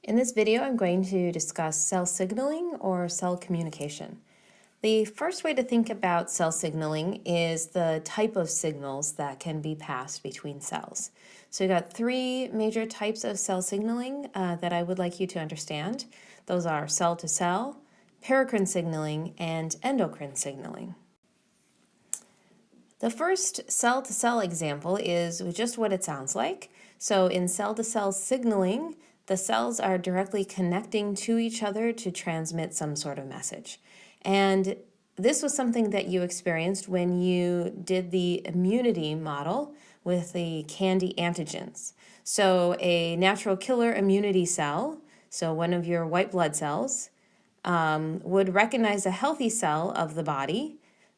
In this video, I'm going to discuss cell signaling or cell communication. The first way to think about cell signaling is the type of signals that can be passed between cells. So we've got three major types of cell signaling that I would like you to understand. Those are cell-to-cell, paracrine signaling, and endocrine signaling. The first cell-to-cell example is just what it sounds like. So in cell-to-cell signaling, the cells are directly connecting to each other to transmit some sort of message. And this was something that you experienced when you did the immunity model with the candy antigens. So a natural killer immunity cell, so one of your white blood cells, would recognize a healthy cell of the body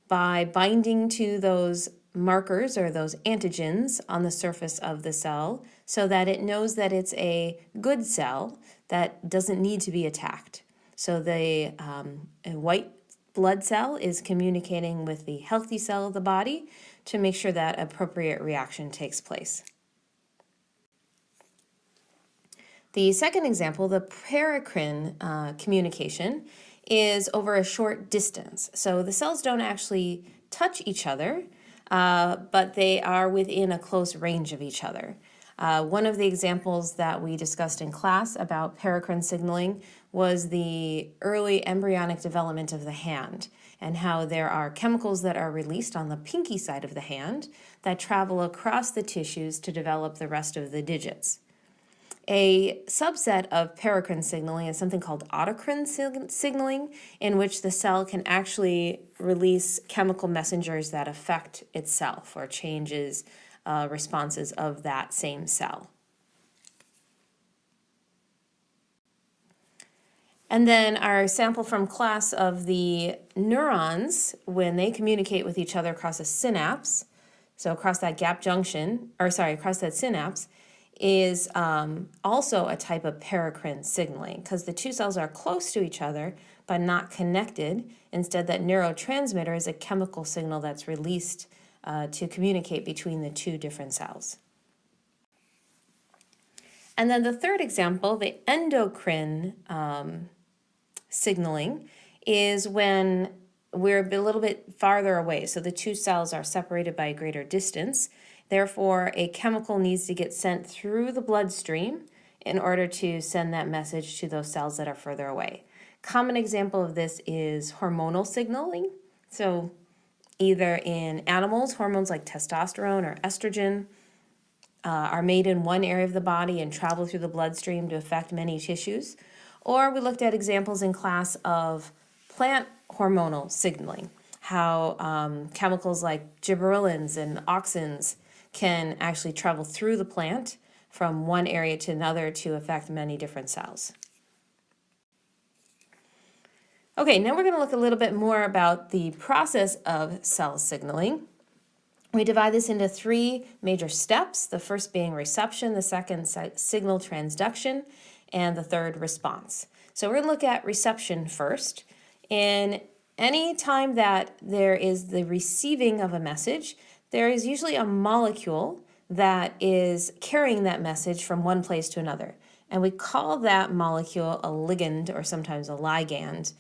by binding to those markers or those antigens on the surface of the cell so that it knows that it's a good cell that doesn't need to be attacked. So the white blood cell is communicating with the healthy cell of the body to make sure that appropriate reaction takes place. The second example, the paracrine communication, is over a short distance. So the cells don't actually touch each other, but they are within a close range of each other. One of the examples that we discussed in class about paracrine signaling was the early embryonic development of the hand and how there are chemicals that are released on the pinky side of the hand that travel across the tissues to develop the rest of the digits. A subset of paracrine signaling is something called autocrine signaling, in which the cell can actually release chemical messengers that affect itself or changes responses of that same cell. And then our sample from class of the neurons, when they communicate with each other across a synapse, so across that gap junction, across that synapse, is also a type of paracrine signaling because the two cells are close to each other but not connected. Instead, that neurotransmitter is a chemical signal that's released to communicate between the two different cells. And then the third example, the endocrine signaling, is when we're a little bit farther away. So the two cells are separated by a greater distance. Therefore, a chemical needs to get sent through the bloodstream in order to send that message to those cells that are further away. Common example of this is hormonal signaling. So either in animals, hormones like testosterone or estrogen are made in one area of the body and travel through the bloodstream to affect many tissues. Or we looked at examples in class of plant hormonal signaling, how chemicals like gibberellins and auxins can actually travel through the plant from one area to another to affect many different cells. Okay, now we're going to look a little bit more about the process of cell signaling. We divide this into three major steps, the first being reception, the second signal transduction, and the third response. So we're going to look at reception first. And any time that there is the receiving of a message, there is usually a molecule that is carrying that message from one place to another. And we call that molecule a ligand or sometimes a ligand,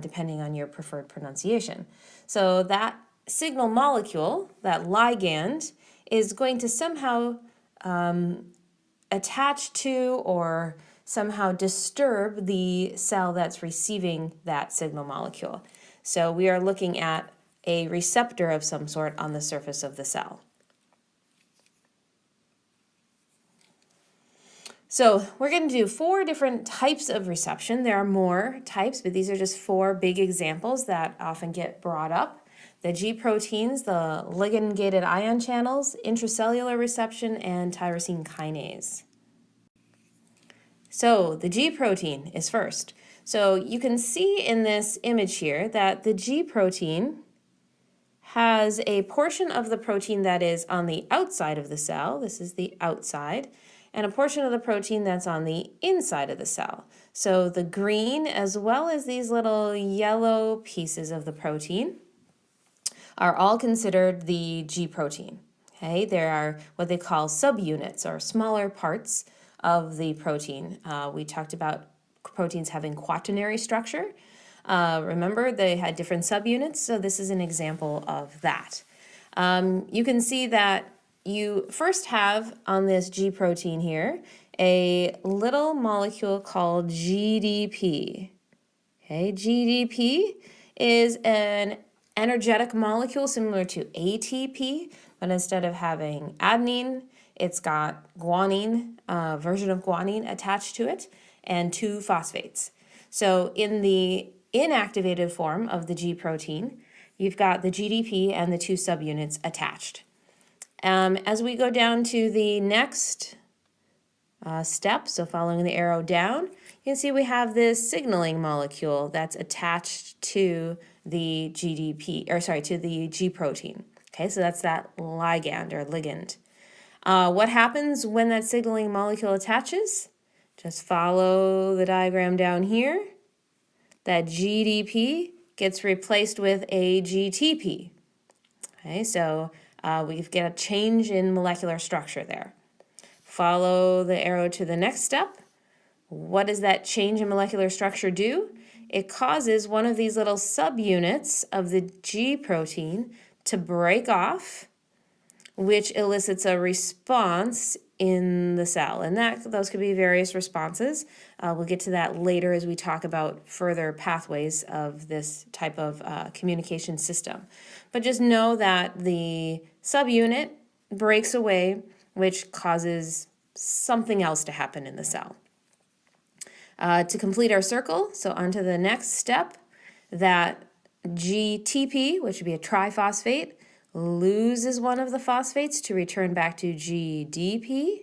depending on your preferred pronunciation. So that signal molecule, that ligand, is going to somehow attach to or somehow disturb the cell that's receiving that signal molecule. So we are looking at a receptor of some sort on the surface of the cell. So we're going to do four different types of reception. There are more types, but these are just four big examples that often get brought up. The G proteins, the ligand-gated ion channels, intracellular reception, and tyrosine kinase. So the G protein is first. So you can see in this image here that the G protein has a portion of the protein that is on the outside of the cell. This is the outside. And a portion of the protein that's on the inside of the cell. So the green as well as these little yellow pieces of the protein are all considered the G protein. Okay, there are what they call subunits or smaller parts of the protein. We talked about proteins having quaternary structure. Remember, they had different subunits, so this is an example of that. You can see that you first have on this G protein here a little molecule called GDP. Okay, GDP is an energetic molecule similar to ATP, but instead of having adenine, it's got guanine, version of guanine attached to it, and 2 phosphates. So in the inactivated form of the G protein, you've got the GDP and the 2 subunits attached. As we go down to the next step, so following the arrow down, you can see we have this signaling molecule that's attached to the to the G protein. Okay, so that's that ligand or ligand. What happens when that signaling molecule attaches? Just follow the diagram down here. That GDP gets replaced with a GTP. Okay, so we've got a change in molecular structure there. Follow the arrow to the next step. What does that change in molecular structure do? It causes one of these little subunits of the G protein to break off, which elicits a response in the cell. And those could be various responses. We'll get to that later as we talk about further pathways of this type of communication system. But just know that the subunit breaks away, which causes something else to happen in the cell. To complete our circle, so on to the next step, that GTP, which would be a triphosphate, loses one of the phosphates to return back to GDP,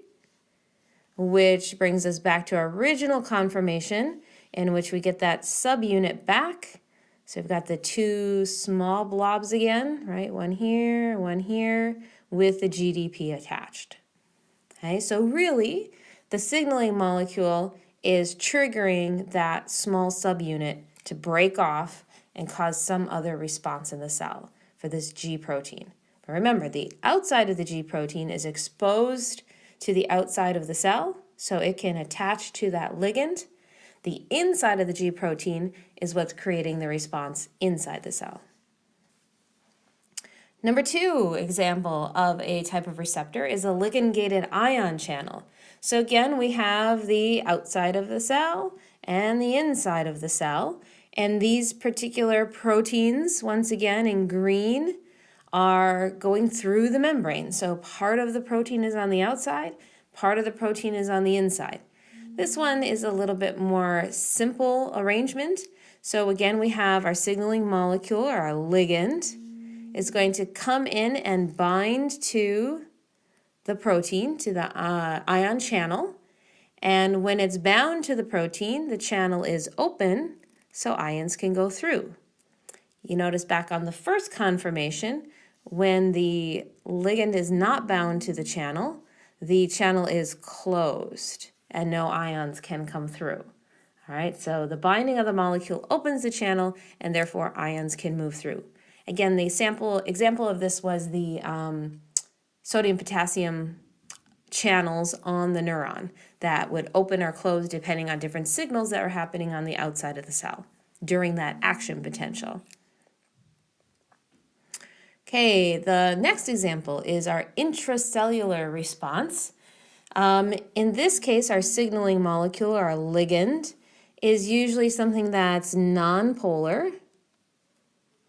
which brings us back to our original conformation in which we get that subunit back. So we've got the 2 small blobs again, right? One here, with the GDP attached. Okay, so really, the signaling molecule is triggering that small subunit to break off and cause some other response in the cell for this G protein. But remember, the outside of the G protein is exposed to the outside of the cell, so it can attach to that ligand. The inside of the G protein is what's creating the response inside the cell. Number 2 example of a type of receptor is a ligand-gated ion channel. So again, we have the outside of the cell and the inside of the cell. And these particular proteins, once again in green, are going through the membrane. So part of the protein is on the outside, part of the protein is on the inside. This one is a little bit more simple arrangement. So again, we have our signaling molecule, or our ligand, is going to come in and bind to the protein, to the ion channel. And when it's bound to the protein, the channel is open, so ions can go through. You notice back on the first conformation, when the ligand is not bound to the channel is closed and no ions can come through. All right, so the binding of the molecule opens the channel and therefore ions can move through. Again, the example of this was the sodium-potassium channels on the neuron that would open or close depending on different signals that are happening on the outside of the cell during that action potential. Okay, the next example is our intracellular response. In this case, our signaling molecule, our ligand, is usually something that's nonpolar,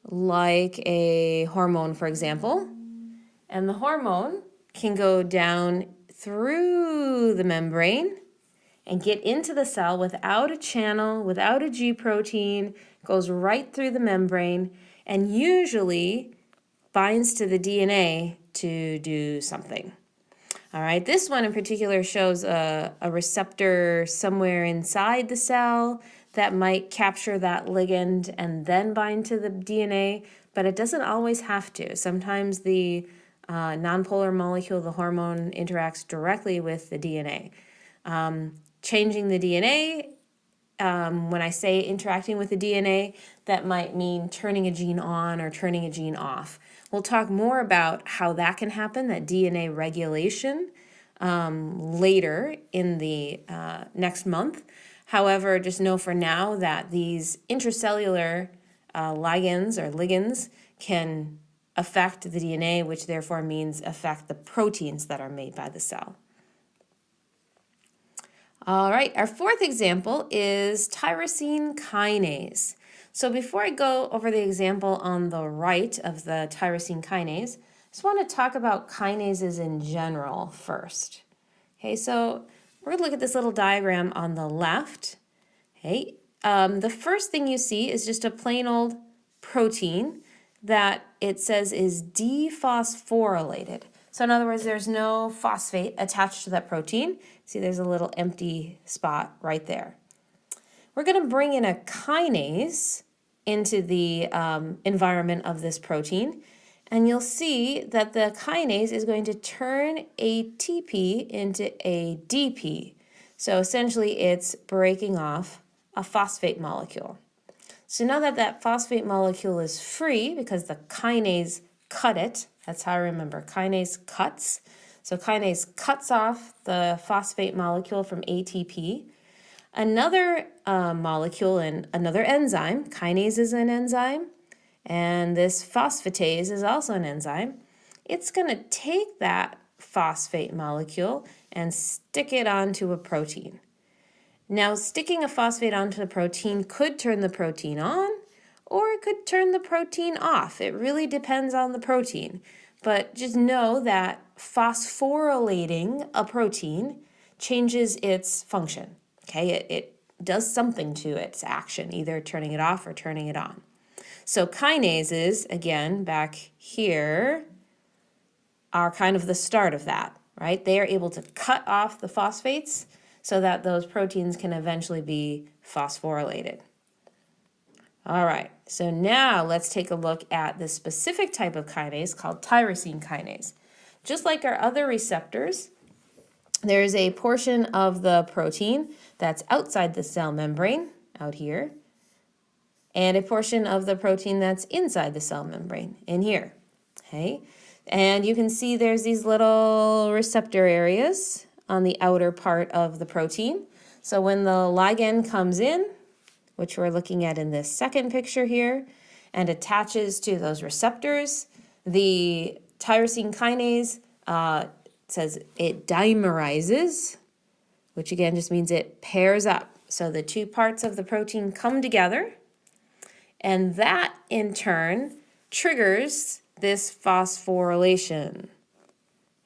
like a hormone, for example. And the hormone can go down through the membrane and get into the cell without a channel, without a G protein, goes right through the membrane, and usually binds to the DNA to do something. All right, this one in particular shows a receptor somewhere inside the cell that might capture that ligand and then bind to the DNA, but it doesn't always have to. Sometimes the nonpolar molecule, the hormone, interacts directly with the DNA. Changing the DNA, when I say interacting with the DNA, that might mean turning a gene on or turning a gene off. We'll talk more about how that can happen, that DNA regulation, later in the next month. However, just know for now that these intracellular ligands can affect the DNA, which therefore means affect the proteins that are made by the cell. All right, our fourth example is tyrosine kinase. So before I go over the example on the right of the tyrosine kinase, I just want to talk about kinases in general first. Okay, so we're going to look at this little diagram on the left. Okay, the first thing you see is just a plain old protein that it says is dephosphorylated. So in other words, there's no phosphate attached to that protein. See, there's a little empty spot right there. We're going to bring in a kinase into the environment of this protein, and you'll see that the kinase is going to turn ATP into ADP. So essentially, it's breaking off a phosphate molecule. So now that that phosphate molecule is free, because the kinase cut it, that's how I remember, kinase cuts. So kinase cuts off the phosphate molecule from ATP. Another molecule and another enzyme, kinase is an enzyme, and this phosphatase is also an enzyme. It's going to take that phosphate molecule and stick it onto a protein. Now, sticking a phosphate onto the protein could turn the protein on, or it could turn the protein off. It really depends on the protein. But just know that phosphorylating a protein changes its function. Okay, it does something to its action, either turning it off or turning it on. So kinases, again, back here, are kind of the start of that, right? They are able to cut off the phosphates so that those proteins can eventually be phosphorylated. All right, so now let's take a look at the specific type of kinase called tyrosine kinase. Just like our other receptors, there's a portion of the protein that's outside the cell membrane, out here, and a portion of the protein that's inside the cell membrane, in here, okay? And you can see there's these little receptor areas on the outer part of the protein. So when the ligand comes in, which we're looking at in this second picture here, and attaches to those receptors, the tyrosine kinase says it dimerizes, which again just means it pairs up. So the two parts of the protein come together, and that in turn triggers this phosphorylation.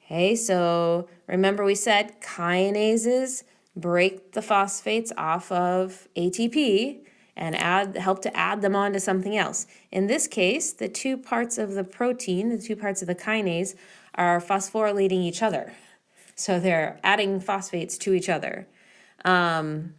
Okay, so remember we said kinases break the phosphates off of ATP and help to add them on to something else. In this case, the two parts of the protein, the two parts of the kinase, are phosphorylating each other. So they're adding phosphates to each other. And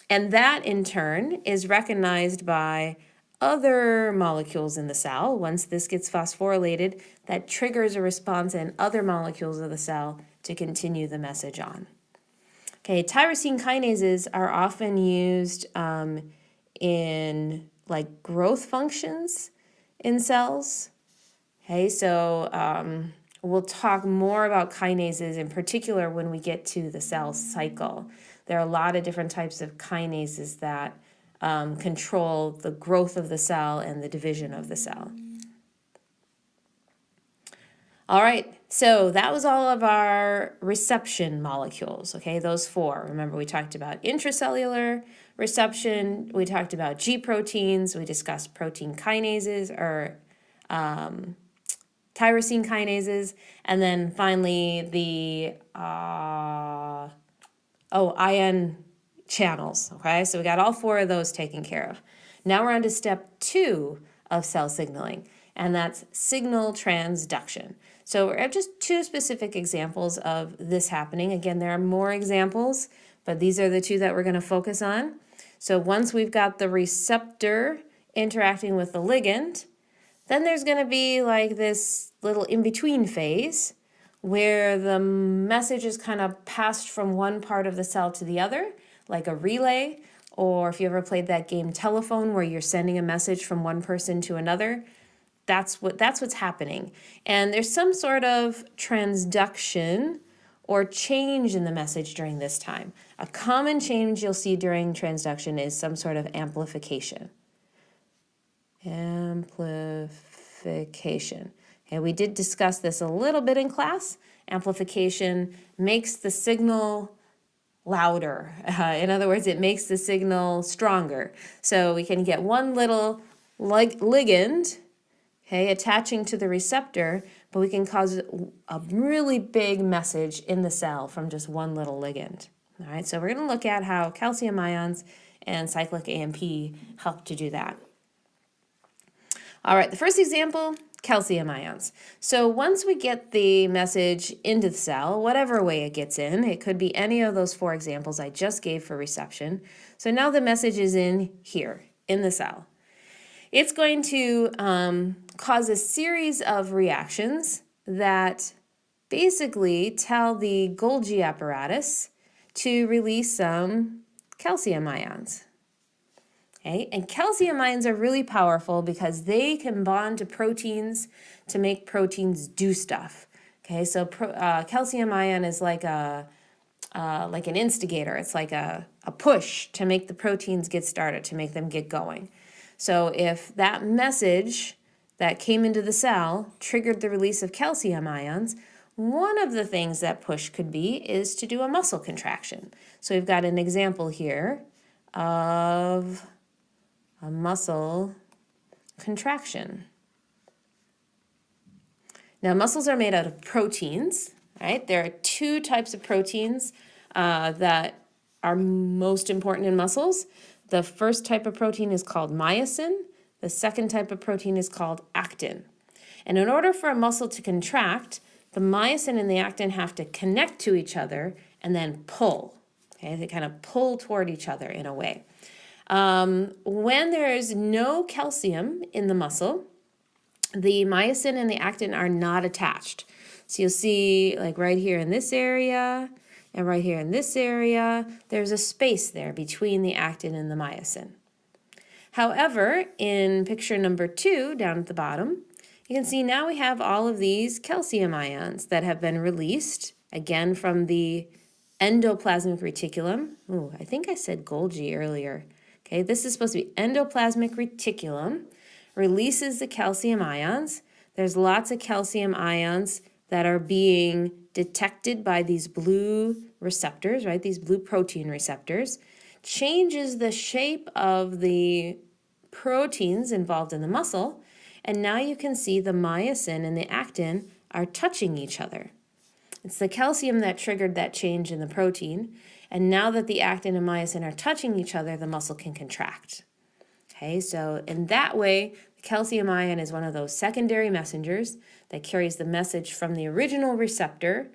that, in turn, is recognized by other molecules in the cell. Once this gets phosphorylated, that triggers a response in other molecules of the cell to continue the message on. Okay, tyrosine kinases are often used in like growth functions in cells. Okay, so we'll talk more about kinases in particular when we get to the cell cycle. There are a lot of different types of kinases that control the growth of the cell and the division of the cell. All right, so that was all of our reception molecules, okay, those four. Remember, we talked about intracellular reception, we talked about G proteins, we discussed protein kinases, or tyrosine kinases, and then finally the ion channels, okay? So we got all four of those taken care of. Now we're on to step 2 of cell signaling, and that's signal transduction. So we have just 2 specific examples of this happening. Again, there are more examples, but these are the 2 that we're going to focus on. So once we've got the receptor interacting with the ligand, then there's going to be like this little in-between phase where the message is kind of passed from one part of the cell to the other, like a relay, or if you ever played that game Telephone where you're sending a message from one person to another, that's what's happening. And there's some sort of transduction or change in the message during this time. A common change you'll see during transduction is some sort of amplification. Amplification. Okay, we did discuss this a little bit in class. Amplification makes the signal louder. In other words, it makes the signal stronger. So we can get one little ligand, okay, attaching to the receptor, but we can cause a really big message in the cell from just one little ligand. All right, so we're going to look at how calcium ions and cyclic AMP help to do that. All right, the first example, calcium ions. So once we get the message into the cell, whatever way it gets in, it could be any of those 4 examples I just gave for reception. So now the message is in here, in the cell. It's going to cause a series of reactions that basically tell the Golgi apparatus to release some calcium ions. Okay? And calcium ions are really powerful because they can bond to proteins to make proteins do stuff. Okay, so calcium ion is like an instigator. It's like a push to make the proteins get started, to make them get going. So if that message that came into the cell triggered the release of calcium ions, one of the things that push could be is to do a muscle contraction. So we've got an example here of a muscle contraction. Now, muscles are made out of proteins, right? There are 2 types of proteins that are most important in muscles. The first type of protein is called myosin. The second type of protein is called actin. And in order for a muscle to contract, the myosin and the actin have to connect to each other and then pull. Okay, they kind of pull toward each other in a way. When there is no calcium in the muscle, the myosin and the actin are not attached. So you'll see like right here in this area and right here in this area, there's a space there between the actin and the myosin. However, in picture number 2, down at the bottom, you can see now we have all of these calcium ions that have been released, again from the endoplasmic reticulum. Ooh, I think I said Golgi earlier. Okay, this is supposed to be endoplasmic reticulum, releases the calcium ions. There's lots of calcium ions that are being detected by these blue receptors, right? These blue protein receptors, changes the shape of the proteins involved in the muscle, and now you can see the myosin and the actin are touching each other. It's the calcium that triggered that change in the protein, and now that the actin and myosin are touching each other, the muscle can contract. Okay, so in that way, the calcium ion is one of those secondary messengers that carries the message from the original receptor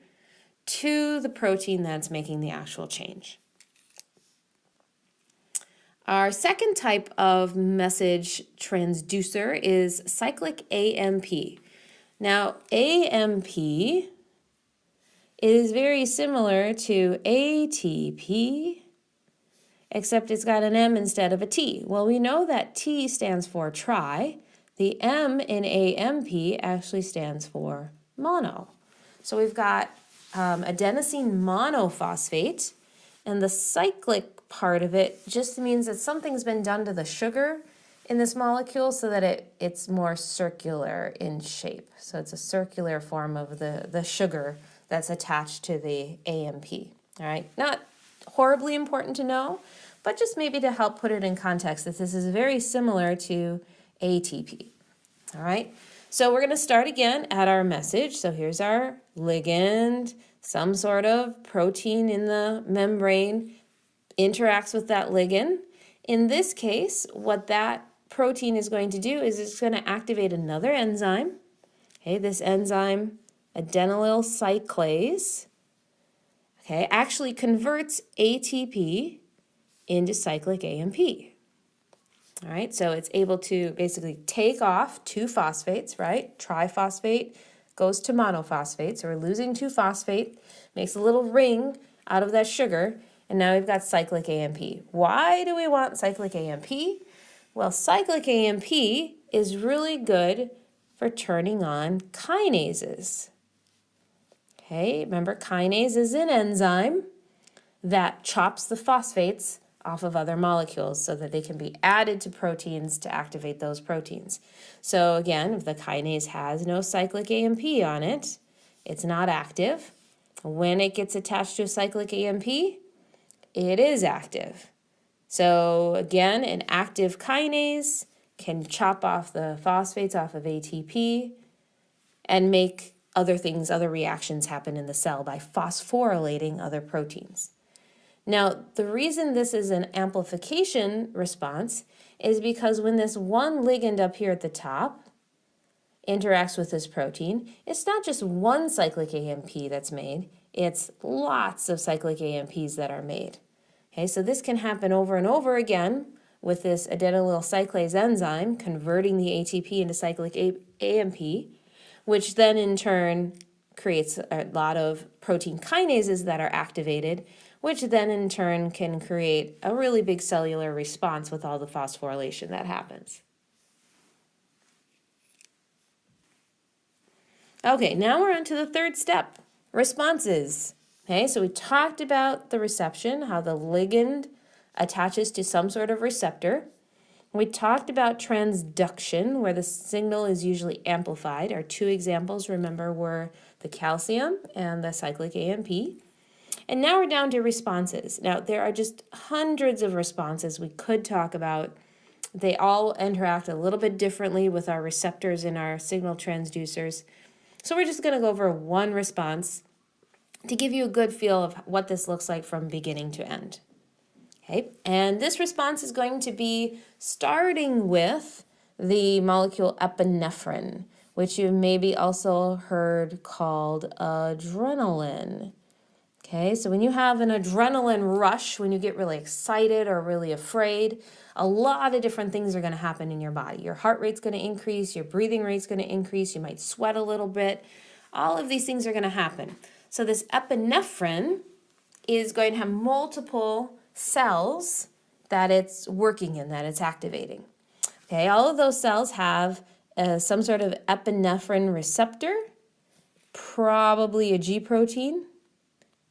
to the protein that's making the actual change. Our second type of message transducer is cyclic AMP. Now, AMP is very similar to ATP, except it's got an M instead of a T. Well, we know that T stands for tri. The M in AMP actually stands for mono. So we've got adenosine monophosphate, and the cyclic part of it just means that something's been done to the sugar in this molecule so that it's more circular in shape. So it's a circular form of the sugar that's attached to the AMP. All right, not horribly important to know, but just maybe to help put it in context that this is very similar to ATP. All right, so we're going to start again at our message. So here's our ligand, some sort of protein in the membrane interacts with that ligand. In this case, what that protein is going to do is it's going to activate another enzyme. Okay, this enzyme, adenylyl cyclase, okay, actually converts ATP into cyclic AMP. All right, so it's able to basically take off 2 phosphates, right? Triphosphate goes to monophosphate, so we're losing 2 phosphate, makes a little ring out of that sugar, and now we've got cyclic AMP. Why do we want cyclic AMP? Well, cyclic AMP is really good for turning on kinases. Okay, remember kinase is an enzyme that chops the phosphates off of other molecules so that they can be added to proteins to activate those proteins. So again, if the kinase has no cyclic AMP on it, it's not active. When it gets attached to a cyclic AMP, it is active. So again, an active kinase can chop off the phosphates off of ATP and make other things, other reactions happen in the cell by phosphorylating other proteins. Now, the reason this is an amplification response is because when this one ligand up here at the top interacts with this protein, it's not just one cyclic AMP that's made, it's lots of cyclic AMPs that are made. Okay, so this can happen over and over again with this adenylyl cyclase enzyme converting the ATP into cyclic AMP, which then in turn creates a lot of protein kinases that are activated, which then in turn can create a really big cellular response with all the phosphorylation that happens. Okay, now we're on to the third step, responses. Okay, so we talked about the reception, how the ligand attaches to some sort of receptor. We talked about transduction, where the signal is usually amplified. Our two examples, remember, were the calcium and the cyclic AMP. And now we're down to responses. Now, there are just hundreds of responses we could talk about. They all interact a little bit differently with our receptors and our signal transducers. So we're just going to go over one response to give you a good feel of what this looks like from beginning to end. Okay, and this response is going to be starting with the molecule epinephrine, which you've maybe also heard called adrenaline. Okay, so when you have an adrenaline rush, when you get really excited or really afraid, a lot of different things are going to happen in your body. Your heart rate's going to increase, your breathing rate's going to increase, you might sweat a little bit. All of these things are going to happen. So this epinephrine is going to have multiple cells that it's working in, that it's activating. Okay, all of those cells have some sort of epinephrine receptor, probably a G protein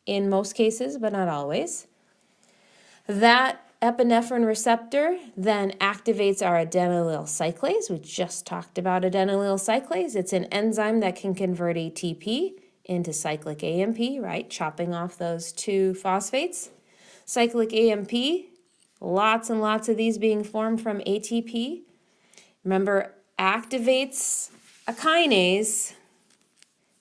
in most cases, but not always. That epinephrine receptor then activates our adenylyl cyclase. We just talked about adenylyl cyclase. It's an enzyme that can convert ATP into cyclic AMP, right? Chopping off those two phosphates. Cyclic AMP, lots and lots of these being formed from ATP. Remember, activates a kinase.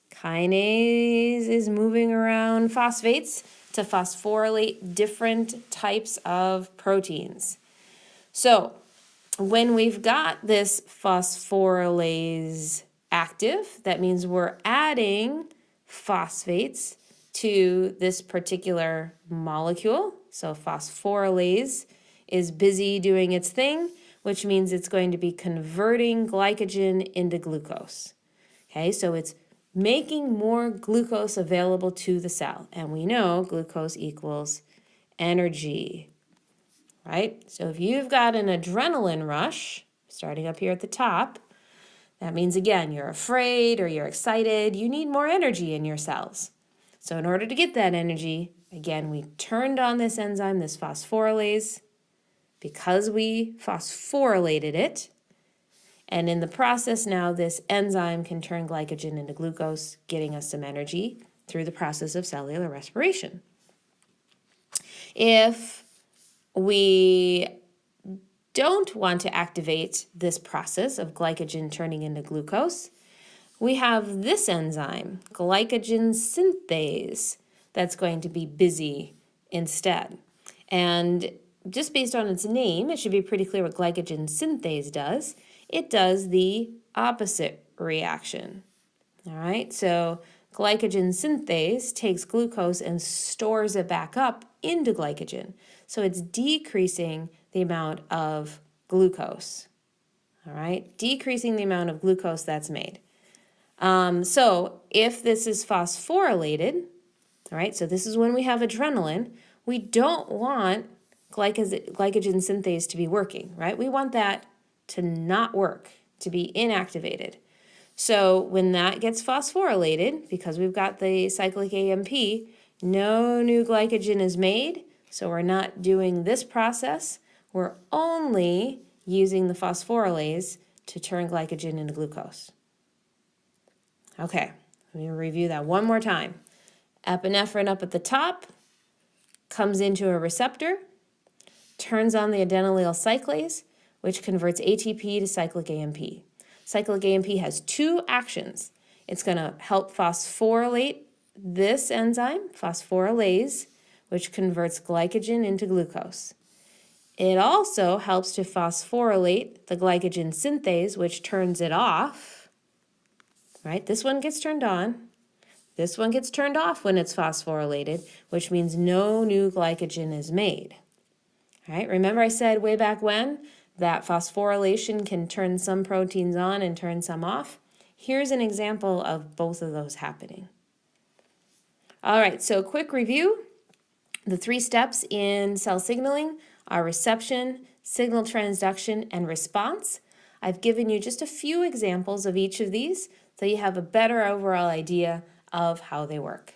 Kinase is moving around phosphates to phosphorylate different types of proteins. So when we've got this phosphorylase active, that means we're adding phosphates to this particular molecule. So phosphorylase is busy doing its thing, which means it's going to be converting glycogen into glucose. Okay, so it's making more glucose available to the cell. And we know glucose equals energy, right? So if you've got an adrenaline rush, starting up here at the top, that means, again, you're afraid or you're excited. You need more energy in your cells. So in order to get that energy, again, we turned on this enzyme, this phosphorylase, because we phosphorylated it. And in the process now, this enzyme can turn glycogen into glucose, getting us some energy through the process of cellular respiration. If we don't want to activate this process of glycogen turning into glucose, we have this enzyme, glycogen synthase, that's going to be busy instead. And just based on its name, it should be pretty clear what glycogen synthase does. It does the opposite reaction. All right, so glycogen synthase takes glucose and stores it back up into glycogen. So it's decreasing the amount of glucose. All right, decreasing the amount of glucose that's made. So if this is phosphorylated, all right, so this is when we have adrenaline, we don't want glycogen synthase to be working, right? We want that to not work, to be inactivated. So when that gets phosphorylated, because we've got the cyclic AMP, no new glycogen is made, so we're not doing this process. We're only using the phosphorylase to turn glycogen into glucose. Okay, let me review that one more time. Epinephrine up at the top comes into a receptor, turns on the adenylyl cyclase, which converts ATP to cyclic AMP. Cyclic AMP has two actions. It's going to help phosphorylate this enzyme, phosphorylase, which converts glycogen into glucose. It also helps to phosphorylate the glycogen synthase, which turns it off. Right? This one gets turned on. This one gets turned off when it's phosphorylated, which means no new glycogen is made. All right? Remember I said way back when that phosphorylation can turn some proteins on and turn some off? Here's an example of both of those happening. All right, so quick review. The 3 steps in cell signaling are reception, signal transduction, and response. I've given you just a few examples of each of these so you have a better overall idea of how they work.